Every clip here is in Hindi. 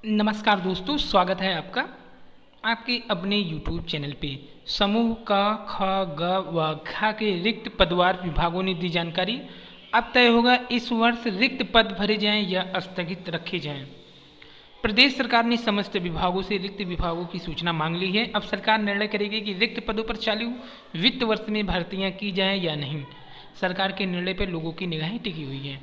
नमस्कार दोस्तों, स्वागत है आपका आपके अपने YouTube चैनल पे। समूह का ख ग व घ के रिक्त पदवार विभागों ने दी जानकारी। अब तय होगा इस वर्ष रिक्त पद भरे जाएं या स्थगित रखे जाएं। प्रदेश सरकार ने समस्त विभागों से रिक्त विभागों की सूचना मांग ली है। अब सरकार निर्णय करेगी कि रिक्त पदों पर चालू वित्त वर्ष में भर्तियां की जाएं या नहीं। सरकार के निर्णय पर लोगों की निगाहें टिकी हुई हैं।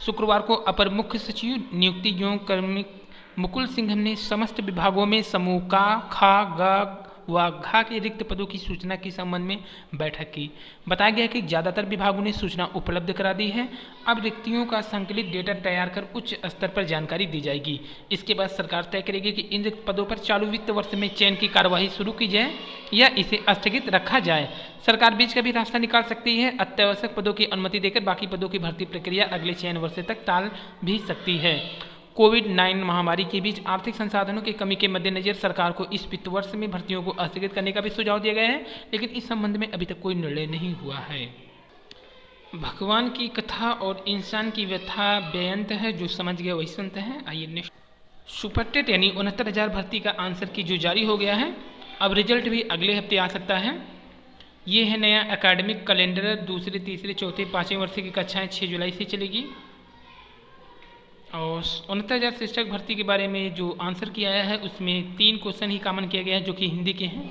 शुक्रवार को अपर मुख्य सचिव नियुक्ति एवं कार्मिक मुकुल सिंह ने समस्त विभागों में समूह का ख ग व घ के रिक्त पदों की सूचना के संबंध में बैठक की। बताया गया कि ज़्यादातर विभागों ने सूचना उपलब्ध करा दी है। अब रिक्तियों का संकलित डेटा तैयार कर उच्च स्तर पर जानकारी दी जाएगी। इसके बाद सरकार तय करेगी कि इन रिक्त पदों पर चालू वित्त वर्ष में चयन की कार्यवाही शुरू की जाए या इसे स्थगित रखा जाए। सरकार बीच का भी रास्ता निकाल सकती है। अत्यावश्यक पदों की अनुमति देकर बाकी पदों की भर्ती प्रक्रिया अगले चयन वर्ष तक टाल भी सकती है। कोविड-19 महामारी के बीच आर्थिक संसाधनों की कमी के मद्देनजर सरकार को इस वित्त वर्ष में भर्तियों को स्थगित करने का भी सुझाव दिया गया है, लेकिन इस संबंध में अभी तक कोई निर्णय नहीं हुआ है। भगवान की कथा और इंसान की व्यथा बेअंत है, जो समझ गया वही सुनते हैं। आइए नेक्स्ट। सुपर टेट यानी 69,000 भर्ती का आंसर की जो जारी हो गया है, अब रिजल्ट भी अगले हफ्ते आ सकता है। ये है नया एकेडमिक कैलेंडर। दूसरे, तीसरे, चौथे, पाँचवें वर्ष की कक्षाएँ 6 जुलाई से चलेगी। और 69,000 शिक्षक भर्ती के बारे में जो आंसर किया है उसमें 3 क्वेश्चन ही कॉमन किया गया है, जो कि हिंदी के हैं।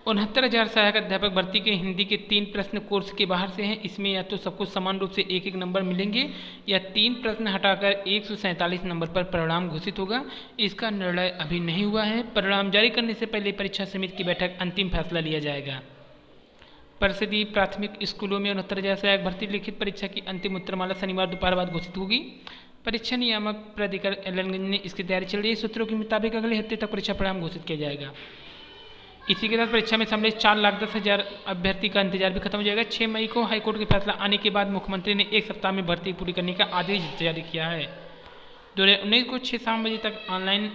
69,000 सहायक अध्यापक भर्ती के हिंदी के 3 प्रश्न कोर्स के बाहर से हैं। इसमें या तो सबको समान रूप से एक नंबर मिलेंगे या 3 प्रश्न हटाकर 147 नंबर पर परिणाम घोषित होगा। इसका निर्णय अभी नहीं हुआ है। परिणाम जारी करने से पहले परीक्षा समिति की बैठक अंतिम फैसला लिया जाएगा। परिषदीय प्राथमिक स्कूलों में 69,000 सहायक भर्ती लिखित परीक्षा की अंतिम उत्तरमाला शनिवार दोपहर बाद घोषित होगी। परीक्षा नियामक प्राधिकार एलएनगंज ने इसकी तैयारी चल रही है। सूत्रों के मुताबिक अगले हफ्ते तक परीक्षा परिणाम घोषित किया जाएगा। इसी के साथ परीक्षा में सम्मिलित 4,10,000 अभ्यर्थी का इंतजार भी खत्म हो जाएगा। 6 मई को हाईकोर्ट के फैसला आने के बाद मुख्यमंत्री ने 1 सप्ताह में भर्ती पूरी करने का आदेश जारी किया है। 2019 को 6-7 बजे तक ऑनलाइन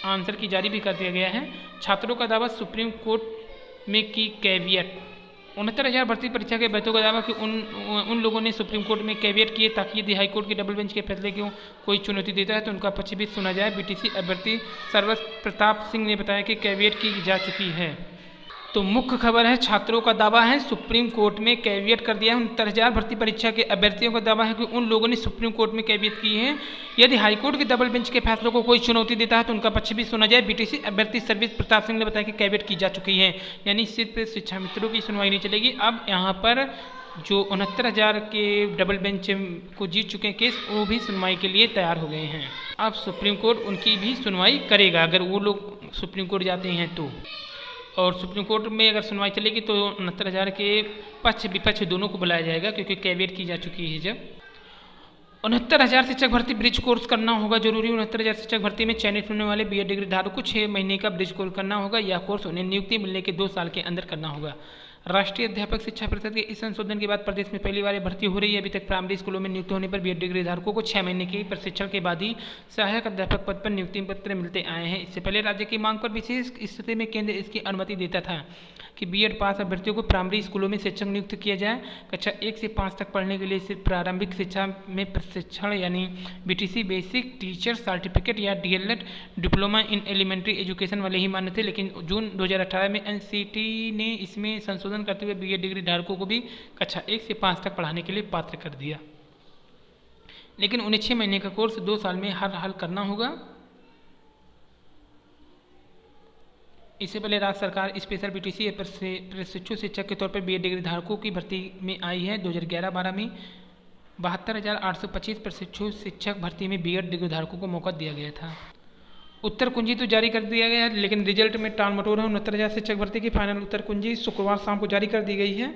आंसर की जारी भी कर दिया गया है। छात्रों का दावा सुप्रीम कोर्ट में की कैवियट। 69,000 भर्ती परीक्षा के अभ्यर्थियों का दावा कि उन लोगों ने सुप्रीम कोर्ट में कैवियट किए ताकि यदि हाईकोर्ट के डबल बेंच के फैसले को कोई चुनौती देता है तो उनका पक्ष भी सुना जाए। बीटीसी अभ्यर्थी सर्वस प्रताप सिंह ने बताया कि कैवियट की जा चुकी है। तो मुख्य खबर है, छात्रों का दावा है सुप्रीम कोर्ट में कैवियट कर दिया है। 69,000 भर्ती परीक्षा के अभ्यर्थियों का दावा है कि उन लोगों ने सुप्रीम कोर्ट में कैवियट की है। यदि हाईकोर्ट के डबल बेंच के फैसलों को कोई चुनौती देता है तो उनका पक्ष भी सुना जाए। बीटीसी अभ्यर्थी सर्विस प्रताप सिंह ने बताया कि कैवियट की जा चुकी है, यानी सिर्फ शिक्षा मित्रों की सुनवाई नहीं चलेगी। अब यहाँ पर जो 69,000 के डबल बेंच को जीत चुके हैं केस, वो भी सुनवाई के लिए तैयार हो गए हैं। अब सुप्रीम कोर्ट उनकी भी सुनवाई करेगा अगर वो लोग सुप्रीम कोर्ट जाते हैं तो। और सुप्रीम कोर्ट में अगर सुनवाई चलेगी तो 69,000 के पक्ष विपक्ष दोनों को बुलाया जाएगा, क्योंकि कैवियट की जा चुकी है। जब 69,000 शिक्षक भर्ती ब्रिज कोर्स करना होगा जरूरी। 69,000 शिक्षक भर्ती में चयनित होने वाले बीएड डिग्री धारक को 6 महीने का ब्रिज कोर्स करना होगा। यह कोर्स उन्हें नियुक्ति मिलने के 2 साल के अंदर करना होगा। राष्ट्रीय अध्यापक शिक्षा परिषद के इस संशोधन के बाद प्रदेश में पहली बार भर्ती हो रही है। अभी तक प्राइमरी स्कूलों में नियुक्त होने पर बीएड डिग्री धारकों को 6 महीने के प्रशिक्षण के बाद ही सहायक अध्यापक पद पर नियुक्ति पत्र मिलते आए हैं। इससे पहले राज्य की मांग पर विशेष स्थिति में केंद्र इसकी अनुमति देता था कि बीएड पास अभ्यर्थियों को प्राइमरी स्कूलों में शिक्षक नियुक्त किया जाए। कक्षा 1 से 5 तक पढ़ने के लिए सिर्फ प्रारंभिक शिक्षा में प्रशिक्षण यानी बीटीसी बेसिक टीचर सर्टिफिकेट या DElEd diploma in elementary education वाले ही मान्य थे, लेकिन जून 2018 में एनसीटी ने इसमें संशोधन करते हुए बीएड डिग्री धारकों को भी कक्षा 1 से 5 तक पढ़ाने के लिए पात्र कर दिया। लेकिन उन्हें 6 महीने का कोर्स 2 साल में हर हाल करना होगा। इससे पहले राज्य सरकार स्पेशल बीटीसी प्रशिक्षु शिक्षक के तौर पर बीएड डिग्री धारकों की भर्ती में आई है। 2011-12 में 72,825 प्रशिक्षु शिक्षक भर्ती में बीएड डिग्री धारकों को मौका दिया गया था। उत्तर कुंजी तो जारी कर दिया गया है, लेकिन रिजल्ट में टाल मटोल है। 69,000 शिक्षक भर्ती की फाइनल उत्तर कुंजी शुक्रवार शाम को जारी कर दी गई है।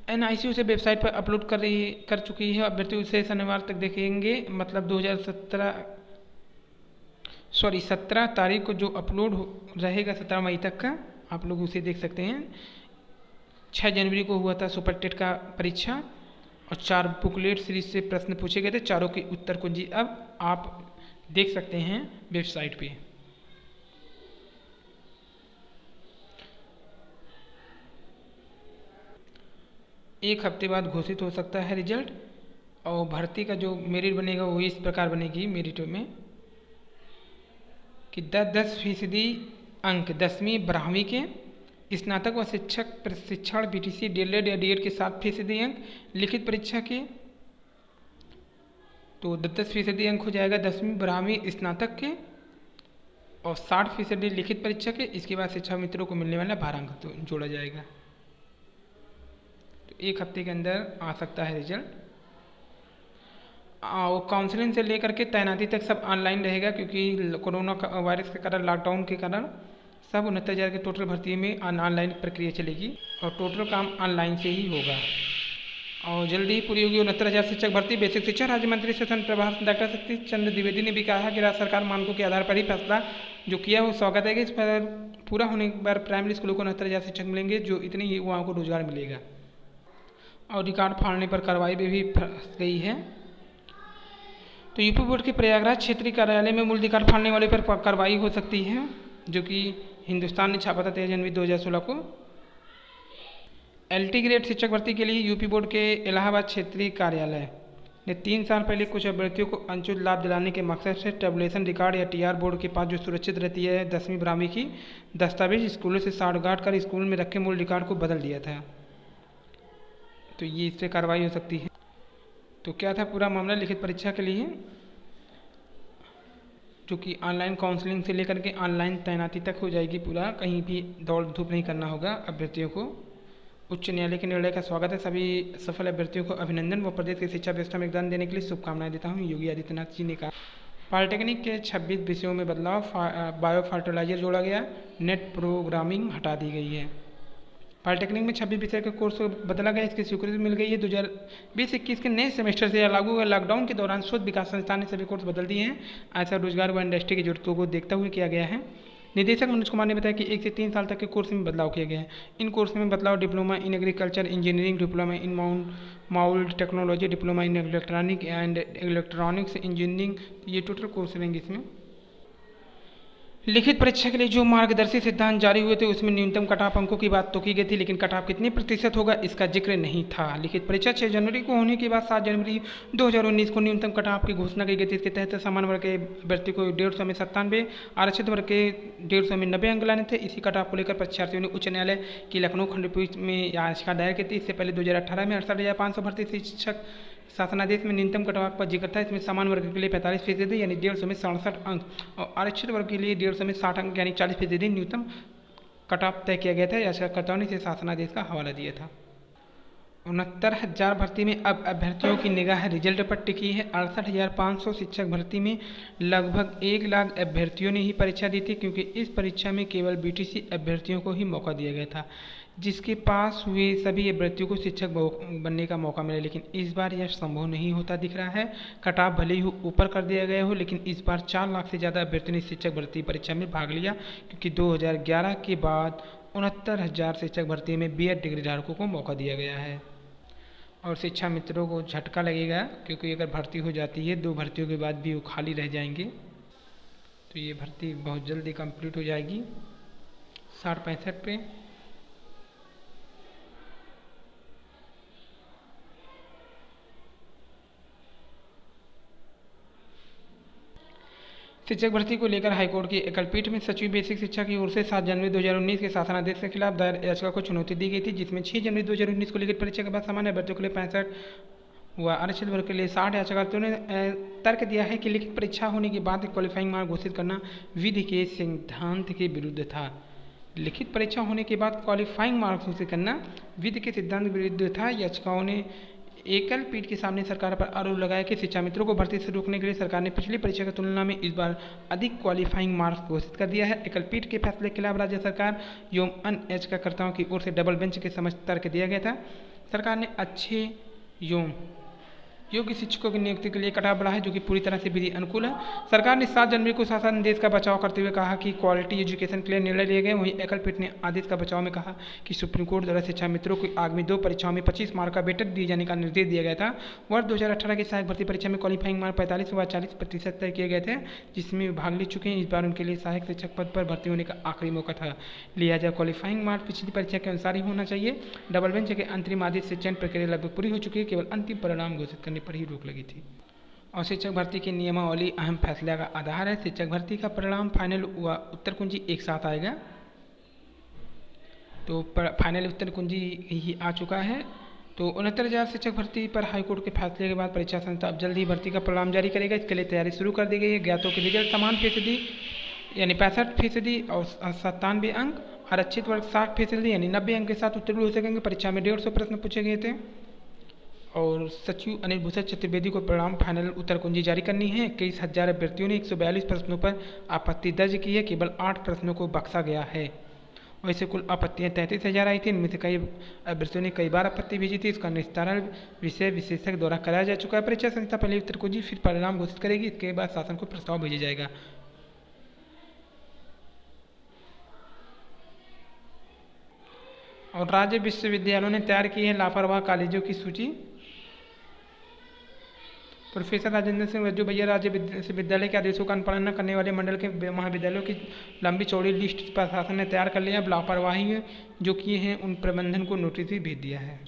एनआईसी उसे वेबसाइट पर अपलोड कर चुकी है। अभ्यर्थी उसे शनिवार तक देखेंगे, मतलब 17 तारीख को जो अपलोड रहेगा 17 मई तक का, आप लोग उसे देख सकते हैं। 6 जनवरी को हुआ था सुपर टेट का परीक्षा और 4 बुकलेट सीरीज से प्रश्न पूछे गए थे। चारों की उत्तर कुंजी अब आप देख सकते हैं वेबसाइट पे। एक हफ्ते बाद घोषित हो सकता है रिजल्ट, और भर्ती का जो मेरिट बनेगा वो इस प्रकार बनेगी। मेरिट में कि 10% अंक 10वीं 12वीं के, स्नातक व शिक्षक प्रशिक्षण बीटीसी डीएलएड या डीएड के 7% अंक लिखित परीक्षा के, तो 10% अंक हो जाएगा 10वीं 12वीं स्नातक के और 60% लिखित परीक्षा के। इसके बाद शिक्षा मित्रों को मिलने वाला 12 अंक तो जोड़ा जाएगा। तो एक हफ्ते के अंदर आ सकता है रिजल्ट। और काउंसलिंग से लेकर के तैनाती तक सब ऑनलाइन रहेगा, क्योंकि कोरोना वायरस के कारण, लॉकडाउन के कारण सब 69,000 के टोटल भर्ती में ऑनलाइन प्रक्रिया चलेगी और टोटल काम ऑनलाइन से ही होगा। और जल्दी ही पूरी होगी 69,000 शिक्षक भर्ती। बेसिक शिक्षा राज्य मंत्री शासन प्रभार डॉक्टर शक्ति चंद्र द्विवेदी ने भी कहा है कि राज्य सरकार मानकों के आधार पर ही फैसला जो किया वो स्वागत है कि इस पर पूरा होने के बाद प्राइमरी स्कूलों को 69,000 शिक्षक मिलेंगे, जो इतने ही युवाओं को रोजगार मिलेगा। और रिकॉर्ड फाड़ने पर कार्रवाई भी फंस गई है। तो यूपी बोर्ड के प्रयागराज क्षेत्रीय कार्यालय में मूल रिकॉर्ड फाड़ने वाले पर कार्रवाई हो सकती है, जो कि हिंदुस्तान ने छापा था 13 जनवरी 2016 को। एलटी ग्रेड शिक्षक भर्ती के लिए यूपी बोर्ड के इलाहाबाद क्षेत्रीय कार्यालय ने 3 साल पहले कुछ अभ्यर्थियों को अनुचित लाभ दिलाने के मकसद से टेबुलेशन रिकॉर्ड या टीआर बोर्ड के पास जो सुरक्षित रहती है 10वीं 12वीं की दस्तावेज स्कूलों से साठगांठ कर स्कूल में रखे मूल रिकॉर्ड को बदल दिया था। तो ये इससे कार्रवाई हो सकती है। तो क्या था पूरा मामला लिखित परीक्षा के लिए, जो कि ऑनलाइन काउंसलिंग से लेकर के ऑनलाइन तैनाती तक हो जाएगी पूरा, कहीं भी दौड़ धूप नहीं करना होगा अभ्यर्थियों को। उच्च न्यायालय के निर्णय का स्वागत है। सभी सफल अभ्यर्थियों को अभिनंदन व प्रदेश की शिक्षा व्यवस्था में योगदान देने के लिए शुभकामनाएं देता हूं, योगी आदित्यनाथ जी ने कहा। पॉलिटेक्निक के 26 विषयों में बदलाव, बायो फर्टिलाइजर जोड़ा गया, नेट प्रोग्रामिंग हटा दी गई है। पॉलिटेक्निक में 26 विषय के कोर्स को बदला गया, इसकी स्वीकृति मिल गई है। 2020-21 के नए सेमेस्टर से लागू हुआ। लॉकडाउन के दौरान शोध विकास संस्थान ने सभी कोर्स बदल दिए हैं। ऐसा रोजगार व इंडस्ट्री की जरूरतों को देखते हुए किया गया है। निदेशक मनोज कुमार ने बताया कि 1 से 3 साल तक के कोर्स में बदलाव किया गया है। इन कोर्स में बदलाव diploma in agriculture engineering, diploma in mould technology, diploma in electronic and electronics engineering, ये टोटल कोर्स रहेंगे इसमें। लिखित परीक्षा के लिए जो मार्गदर्शी सिद्धांत जारी हुए थे उसमें न्यूनतम कट-ऑफ अंकों की बात तो की गई थी, लेकिन कट-ऑफ कितने प्रतिशत होगा इसका जिक्र नहीं था। लिखित परीक्षा 6 जनवरी को होने के बाद 7 जनवरी 2019 को न्यूनतम कट-ऑफ की घोषणा की गई थी। इसके तहत सामान्य वर्ग के अभ्यर्थी को 150 में 97, आरक्षित वर्ग के 150 में 90 अंक लाने थे। इसी कट-ऑफ को लेकर परीक्षार्थियों ने उच्च न्यायालय की लखनऊ खंडपीठ में याचिका दायर की थी। इससे पहले 2018 में 68,500 भर्ती शिक्षक शासनादेश में न्यूनतम कट-ऑफ पर जिक्र था। इसमें सामान्य वर्ग के लिए 45% यानी 150 में 67 अंक और आरक्षित वर्ग के लिए 150 में 60 अंक यानी 40% न्यूनतम कट-ऑफ तय किया गया था। याचिकाकर्ताओं ने इसे शासनादेश का हवाला दिया था। 69,000 भर्ती में अब अभ्यर्थियों की निगाह रिजल्ट पर टिकी है। 68,500 शिक्षक भर्ती में लगभग 1 लाख अभ्यर्थियों ने ही परीक्षा दी थी, क्योंकि इस परीक्षा में केवल बीटीसी अभ्यर्थियों को ही मौका दिया गया था, जिसके पास हुए सभी अभ्यर्थियों को शिक्षक बनने का मौका मिला। लेकिन इस बार यह संभव नहीं होता दिख रहा है। कट-ऑफ भले ही ऊपर कर दिया गया हो, लेकिन इस बार 4 लाख से ज़्यादा अभ्यर्थियों ने शिक्षक भर्ती परीक्षा में भाग लिया, क्योंकि 2011 के बाद 69,000 शिक्षक भर्ती में बीएड डिग्री धारकों को मौका दिया गया है। और शिक्षा मित्रों को झटका लगेगा, क्योंकि अगर भर्ती हो जाती है 2 भर्तियों के बाद भी वो खाली रह जाएंगे, तो ये भर्ती बहुत जल्दी कंप्लीट हो जाएगी 60-65 पे। शिक्षक भर्ती को लेकर हाईकोर्ट की एकलपीठ में सचिव बेसिक शिक्षा की ओर से 7 जनवरी 2019 के शासनादेश के खिलाफ दायर याचिका को चुनौती दी गई थी, जिसमें 6 जनवरी 2019 को लिखित परीक्षा के बाद सामान्य अभ्यर्थियों के लिए 65 हुआ, आरक्षित वर्ग के लिए 60। याचिकाकर्ताओं ने तर्क दिया है कि लिखित परीक्षा होने के बाद क्वालिफाइंग मार्क घोषित करना विधि के सिद्धांत के विरुद्ध था। लिखित परीक्षा होने के बाद क्वालिफाइंग मार्क घोषित करना विधि के सिद्धांत के विरुद्ध था। याचिकाओं ने एकल पीठ के सामने सरकार पर आरोप लगाया कि शिक्षा मित्रों को भर्ती से रोकने के लिए सरकार ने पिछली परीक्षा की तुलना में इस बार अधिक क्वालिफाइंग मार्क्स घोषित कर दिया है। एकल पीठ के फैसले के खिलाफ राज्य सरकार एवं अन्य याचिकाकर्ताओं की ओर से डबल बेंच के समक्ष तर्क दिया गया था। सरकार ने अच्छे एवं योग्य शिक्षकों की नियुक्ति के लिए कट-ऑफ बढ़ाया, जो कि पूरी तरह से विधि अनुकूल है। सरकार ने 7 जनवरी को शासनादेश का बचाव करते हुए कहा कि क्वालिटी एजुकेशन के लिए निर्णय लिए गए। वहीं एकल पीठ ने आदेश का बचाव में कहा कि सुप्रीम कोर्ट द्वारा शिक्षा मित्रों को आगामी 2 परीक्षाओं में 25 मार्क का वेटेज दिए जाने का निर्देश दिया गया था। वर्ष 2018 की सहायक भर्ती परीक्षा में क्वालिफाइंग मार्क 45 व 40% तय किए गए थे, जिसमें भाग ले चुके हैं। इस बार उनके लिए सहायक शिक्षक पद पर भर्ती होने का आखिरी मौका था। लिहाजा क्वालिफाइंग मार्क पिछली परीक्षा के अनुसार ही होना चाहिए। डबल बेंच के अंतरिम आदेश से चयन प्रक्रिया लगभग पूरी हो चुकी है, केवल अंतिम परिणाम घोषित करने पर ही रोक लगी थी। और शिक्षक भर्ती की नियमावली अहम फैसले का आधार है। शिक्षक भर्ती का परिणाम फाइनल व उत्तर कुंजी एक साथ आएगा। तो फाइनल उत्तर कुंजी ही आ चुका है। तो 69,000 शिक्षक भर्ती पर हाईकोर्ट के फैसले के बाद परीक्षा संस्था अब जल्द ही भर्ती का परिणाम जारी करेगा। इसके लिए तैयारी शुरू कर दी गई है। ज्ञातों के रिजल्ट समान फीसदी यानी 65% और 97 अंक, आरक्षित वर्ग 60% यानी 90 अंक के साथ उत्तीर्ण हो सकेंगे। परीक्षा में 150 प्रश्न पूछे गए थे। और सचिव अनिल भूषण चतुर्वेदी को परिणाम फाइनल उत्तर कुंजी जारी करनी है। 21,000 अभ्यर्थियों ने 142 प्रश्नों पर आपत्ति दर्ज की है। केवल 8 प्रश्नों को बख्शा गया है। वैसे कुल आपत्तियाँ 33,000 आई थी। इनमें से कई अभ्यर्थियों ने कई बार आपत्ति भेजी थी। इसका निस्तारण विषय विशेषज्ञ द्वारा कराया जा चुका है। परीक्षा संस्था पहले उत्तर कुंजी फिर परिणाम घोषित करेगी। इसके बाद शासन को प्रस्ताव भेजा जाएगा। और राज्य विश्वविद्यालयों ने तैयार की है लापरवाह कॉलेजों की सूची। प्रोफेसर राजेंद्र सिंह रज्जू भैया राज्य विश्वविद्यालय के आदेशों का अनुपालन न करने वाले मंडल के महाविद्यालयों की लंबी चौड़ी लिस्ट प्रशासन ने तैयार कर लिया। अब लापरवाही जो किए हैं उन प्रबंधन को नोटिस भी भेज दिया है।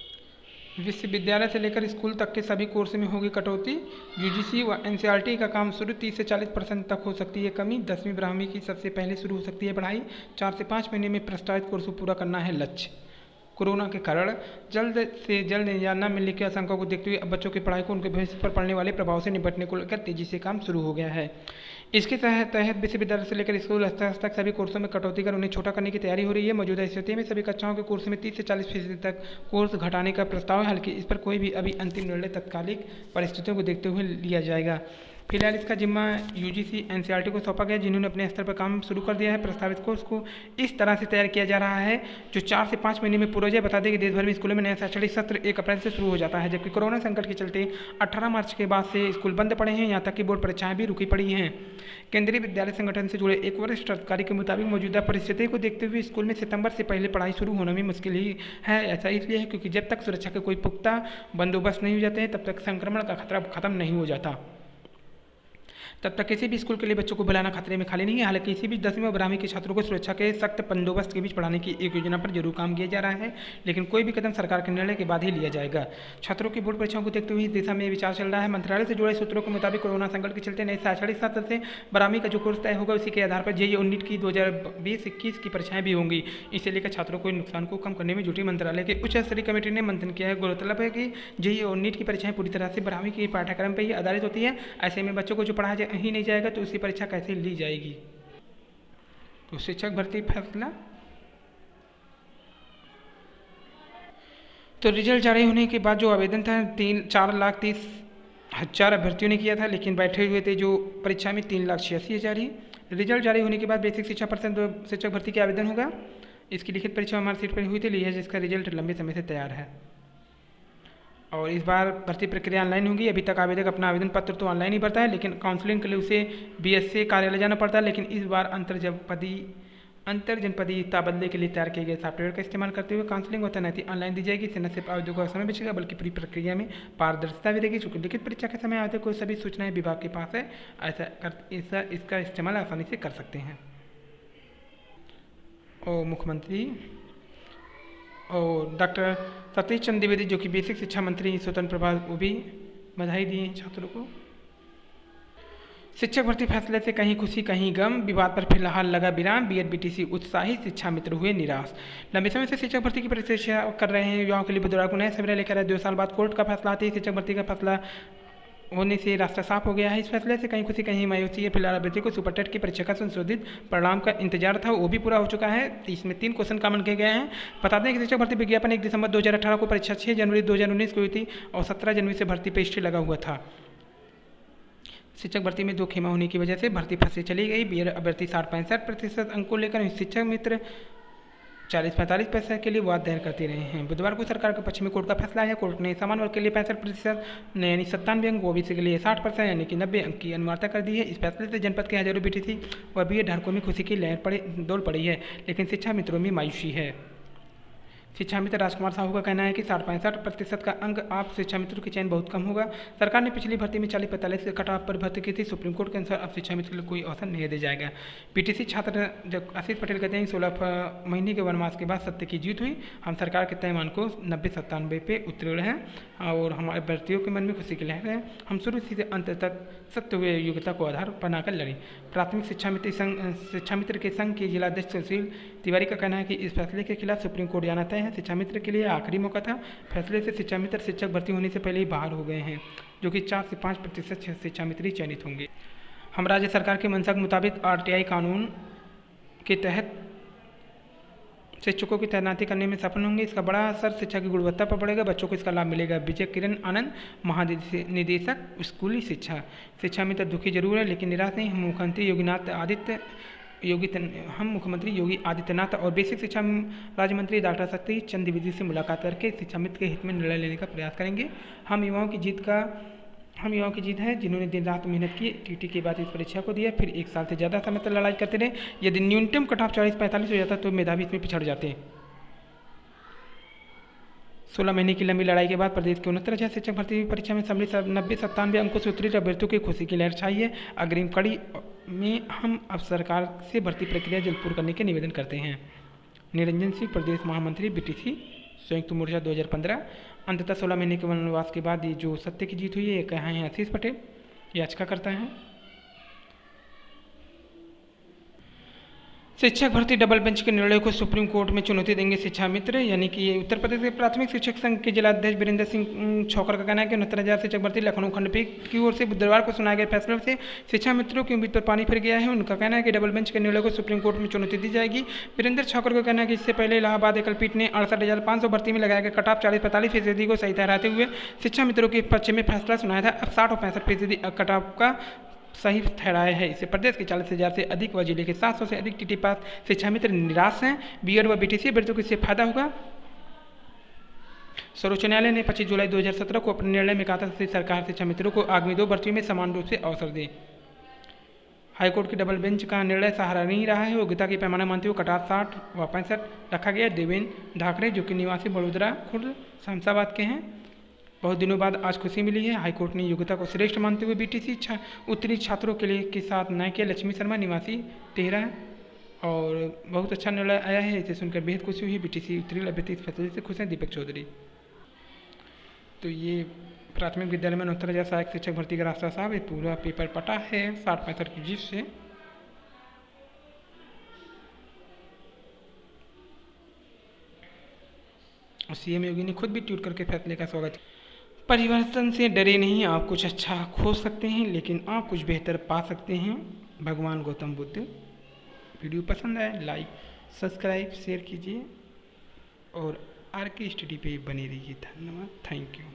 विश्वविद्यालय से लेकर स्कूल तक के सभी कोर्स में होगी कटौती। यूजीसी व एनसीईआरटी का काम शुरू 30 से 40% तक हो सकती है कमी। 10वीं 12वीं की सबसे पहले शुरू हो सकती है पढ़ाई। 4 से 5 महीने में प्रस्तावित कोर्स को पूरा करना है लक्ष्य। कोरोना के कारण जल्द से जल्द निजात न मिलने की आशंका को देखते हुए अब बच्चों की पढ़ाई को उनके भविष्य पर पड़ने वाले प्रभाव से निपटने को लेकर तेजी से काम शुरू हो गया है। इसके तहत विश्वविद्यालय से लेकर स्कूल स्तर तक सभी कोर्सों में कटौती कर उन्हें छोटा करने की तैयारी हो रही है। मौजूदा स्थिति में सभी कक्षाओं के कोर्स में 30 से 40% तक कोर्स घटाने का प्रस्ताव है। हालांकि इस पर कोई भी अभी अंतिम निर्णय तत्कालिक परिस्थितियों को देखते हुए लिया जाएगा। फिलहाल इसका जिम्मा यूजीसी एनसीईआरटी को सौंपा गया, जिन्होंने अपने स्तर पर काम शुरू कर दिया है। प्रस्तावित कोर्स को इस तरह से तैयार किया जा रहा है जो 4 से 5 महीने में पूरा हो जाए। बता दें कि देश भर में स्कूलों में नया शैक्षणिक सत्र 1 अप्रैल से शुरू हो जाता है, जबकि कोरोना संकट के चलते 18 मार्च के बाद से स्कूल बंद पड़े हैं। यहाँ तक कि बोर्ड परीक्षाएं भी रुकी पड़ी हैं। केंद्रीय विद्यालय संगठन से जुड़े एक वरिष्ठ अधिकारी के मुताबिक मौजूदा परिस्थिति को देखते हुए स्कूल में सितंबर से पहले पढ़ाई शुरू होना भी मुश्किल ही है। ऐसा इसलिए है क्योंकि जब तक सुरक्षा के कोई पुख्ता बंदोबस्त नहीं हो जाते हैं तब तक संक्रमण का खतरा खत्म नहीं हो जाता। तब तक किसी भी स्कूल के लिए बच्चों को बुलाना खतरे में खाली नहीं है। हालांकि किसी भी 10वीं और 12वीं के छात्रों को सुरक्षा के सख्त बंदोबस्त के बीच पढ़ाने की एक योजना पर जरूर काम किया जा रहा है, लेकिन कोई भी कदम सरकार के निर्णय के बाद ही लिया जाएगा। छात्रों की बोर्ड परीक्षाओं को देखते हुए इस दिशा में विचार चल रहा है। मंत्रालय से जुड़े सूत्रों के मुताबिक कोरोना संकट के चलते नए शैक्षणिक सत्र से 12वीं का जो कोर्स तय होगा उसी के आधार पर जेईई और नीट की 2020-21 की परीक्षाएं भी होंगी। इसे लेकर छात्रों को नुकसान को कम करने में जुटी मंत्रालय की उच्च स्तरीय कमेटी ने मंथन किया है। गौरतलब है कि जेईई और नीट की परीक्षाएं पूरी तरह से 12वीं के पाठ्यक्रम पर ही आधारित होती है। ऐसे में बच्चों को जो पढ़ाया ही नहीं जाएगा तो उसकी परीक्षा कैसे ली जाएगी। तो शिक्षक भर्ती फैसला तो रिजल्ट जारी होने के बाद जो आवेदन था 4,30,000 अभ्यर्थियों ने किया था, लेकिन बैठे हुए थे जो परीक्षा में 3,86,000 ही। रिजल्ट जारी होने के बाद बेसिक शिक्षा परसेंट शिक्षक भर्ती के आवेदन होगा। इसकी लिखित परीक्षा हमारी सीट पर हुई थी, लिया जिसका रिजल्ट लंबे समय से तैयार है। और इस बार भर्ती प्रक्रिया ऑनलाइन होगी। अभी तक आवेदक अपना आवेदन पत्र तो ऑनलाइन ही भरता है, लेकिन काउंसलिंग के लिए उसे बीएसए कार्यालय जाना पड़ता है। लेकिन इस बार अंतरजनपदीय तबादले के लिए तैयार किए गए सॉफ्टवेयर का इस्तेमाल करते हुए काउंसलिंग और तैनाती ऑनलाइन दी जाएगी। इससे न सिर्फ आवेदकों का समय बचेगा बल्कि पूरी प्रक्रिया में पारदर्शिता भी रहेगी। चूंकि लिखित परीक्षा के समय आवेदक को सभी सूचनाएं विभाग के पास है, इसका इस्तेमाल आसानी से कर सकते हैं। और मुख्यमंत्री और डॉक्टर सतीश चंद्र द्विवेदी जो कि बेसिक शिक्षा मंत्री स्वतंत्र प्रभार, वो भी बधाई दिए हैं छात्रों को। शिक्षक भर्ती फैसले से कहीं खुशी कहीं गम, विवाद पर फिलहाल लगा विराम। बीएड बीटीसी उत्साहित, शिक्षा मित्र हुए निराश। लंबे समय से शिक्षक भर्ती की प्रतीक्षा कर रहे हैं युवाओं के लिए बुधवार को नया सवेरा लेकर 2 साल बाद कोर्ट का फैसला आते ही शिक्षक भर्ती का फैसला होने से रास्ता साफ हो गया है। इस फैसले से कहीं खुशी कहीं मायूसी है। फिलहाल अभ्यर्थी को सुपर टेट की परीक्षा का संशोधित परिणाम का इंतजार था, वो भी पूरा हो चुका है। इसमें 3 क्वेश्चन कॉमन किए गए हैं। बता दें कि शिक्षक भर्ती विज्ञापन 1 दिसंबर 2018 को, परीक्षा 6 जनवरी 2019 को हुई थी और 17 जनवरी से भर्ती पे स्टे लगा हुआ था। शिक्षक भर्ती में 2 खेमा होने की वजह से भर्ती फंसी चली गई। बीएड अभ्यर्थी 60-65% अंक को लेकर शिक्षक मित्र 40-45% के लिए वाद दायर करते रहे हैं। बुधवार को सरकार के पक्ष में कोर्ट का फैसला आया। कोर्ट ने समान वर्ग के लिए 65% यानी 97 अंक, ओबीसी के लिए 60% यानी कि 90 अंक की अनिवार्यता कर दी है। इस फैसले से जनपद के हजारों बीटीसी और बीएड धारकों में खुशी की लहर दौड़ पड़ी है, लेकिन शिक्षा मित्रों में मायूसी है। शिक्षा मित्र राजकुमार साहू का कहना है कि 60-65% का अंक आप शिक्षा मित्रों की चयन बहुत कम होगा। सरकार ने पिछली भर्ती में 40-45 के कट ऑफ पर भर्ती की थी। सुप्रीम कोर्ट के अनुसार अब शिक्षा मित्र के लिए कोई अवसर नहीं दिया जाएगा। पीटीसी छात्र जब आशीष पटेल कहते हैं 16 महीने के वनवास के बाद सत्य की जीत हुई। हम सरकार के तय मानकों 90-97 पे उत्तीर्ण हैं और हमारे भर्तियों के मन में खुशी की लहर है। हम शुरू से अंत तक सत्य व योग्यता को आधार बनाकर लड़े। प्राथमिक शिक्षा मित्र के संघ के जिलाध्यक्ष सुशील तिवारी का कहना है कि इस फैसले के खिलाफ सुप्रीम कोर्ट जाना तय है। शिक्षा मित्र के लिए आखिरी मौका था। फैसले से शिक्षा मित्र शिक्षक भर्ती होने से पहले ही बाहर हो गए हैं, जो कि 4 से 5% शिक्षा मित्र ही चयनित होंगे। हम राज्य सरकार के मंशा के मुताबिक आरटीआई कानून के तहत शिक्षकों की तैनाती करने में सफल होंगे। इसका बड़ा असर शिक्षा की गुणवत्ता पर पड़ेगा। बच्चों को इसका लाभ मिलेगा। विजय किरण आनंद, महानिदेशक स्कूली शिक्षा मित्र दुखी जरूर है लेकिन निराश नहीं। हम मुख्यमंत्री योगी आदित्यनाथ और बेसिक शिक्षा राज्य मंत्री डॉक्टर सतीश चंद्र द्विवेदी से मुलाकात करके शिक्षा मित्र के हित में निर्णय लेने का प्रयास करेंगे। हम युवाओं की जीत है जिन्होंने दिन रात मेहनत की, टीटी के बाद इस परीक्षा को दिया, फिर 1 साल से ज़्यादा समय तक लड़ाई करते रहे। यदि न्यूनतम कट ऑफ 40-45 हो जाता तो मेधावी इसमें पिछड़ जाते। 16 महीने की लंबी लड़ाई के बाद प्रदेश के 69,000 शिक्षक भर्ती परीक्षा में सम्मिलित 90-97 अंकों से उत्तीर्ण अभ्यर्थियों की खुशी की लहर छाई है। अग्रिम कड़ी में हम अब सरकार से भर्ती प्रक्रिया जल्द पूर्ण करने के निवेदन करते हैं। निरंजन सिंह, प्रदेश महामंत्री बीटीसी संयुक्त मोर्चा 2015। अंततः 16 महीने के वनवास के बाद ये जो सत्य की जीत हुई है, ये कहा है आशीष पटेल, याचिका करता है। शिक्षक भर्ती डबल बेंच के निर्णय को सुप्रीम कोर्ट में चुनौती देंगे शिक्षा मित्र, यानी कि उत्तर प्रदेश के प्राथमिक शिक्षक संघ के जिलाध्यक्ष वीरेंद्र सिंह छोकर का कहना है कि 69,000 शिक्षक भर्ती लखनऊ खंडपीठ की ओर से बुधवार को सुनाए गए फैसले से शिक्षा मित्रों की उम्मीद पर पानी फिर गया है। उनका कहना है कि डबल बेंच के निर्णय को सुप्रीम कोर्ट में चुनौती दी जाएगी। वीरेंद्र छोकर का कहना है कि इससे पहले इलाहाबाद एकल पीठ ने 68,500 भर्ती में लगाया गया कट ऑफ 40-45% को सही ठहराते हुए शिक्षा मित्रों के पक्ष में फैसला सुनाया था। अब 60 और 65% कट ऑफ का सही ठहराया है। इससे प्रदेश के 40,000 से अधिक व जिले के 700 से अधिक टीटी पास शिक्षा मित्र निराश हैं। बीएड व बीटीसी अभ्यर्थियों को इससे फायदा होगा। सर्वोच्च न्यायालय ने 25 जुलाई 2017 को अपने निर्णय में कहा था कि सरकार शिक्षा मित्रों को आगामी 2 भर्तियों में समान रूप से अवसर दे। हाईकोर्ट की डबल बेंच का निर्णय सहारा नहीं रहा है। योग्यता के पैमाना मानते हुए कट ऑफ 60 व 65 रखा गया। देवेंद्र ढाकरे, जो कि निवासी बड़ोदरा खुर्द शमशाबाद के हैं, बहुत दिनों बाद आज खुशी मिली है। हाईकोर्ट ने योग्यता को श्रेष्ठ मानते हुए बीटीसी उत्तरी छात्रों के लिए के साथ न्याय किया। लक्ष्मी शर्मा, निवासी टेहरा, और बहुत अच्छा निर्णय आया है। इसे सुनकर बेहद खुशी हुई। बीटीसी उत्तरी अभ्यर्थी इस फैसले से खुश हैं। दीपक चौधरी। तो ये प्राथमिक विद्यालय में 69,000 सहायक शिक्षक भर्ती का रास्ता साहब, ये पूरा पेपर पटा है 60-65 की जीत से। और सीएम योगी ने खुद भी ट्वीट करके फैसले का स्वागत किया। परिवर्तन से डरे नहीं, आप कुछ अच्छा खोज सकते हैं लेकिन आप कुछ बेहतर पा सकते हैं। भगवान गौतम बुद्ध। वीडियो पसंद आए लाइक सब्सक्राइब शेयर कीजिए और आर के स्टडी पे बने रहिए। धन्यवाद। Thank you.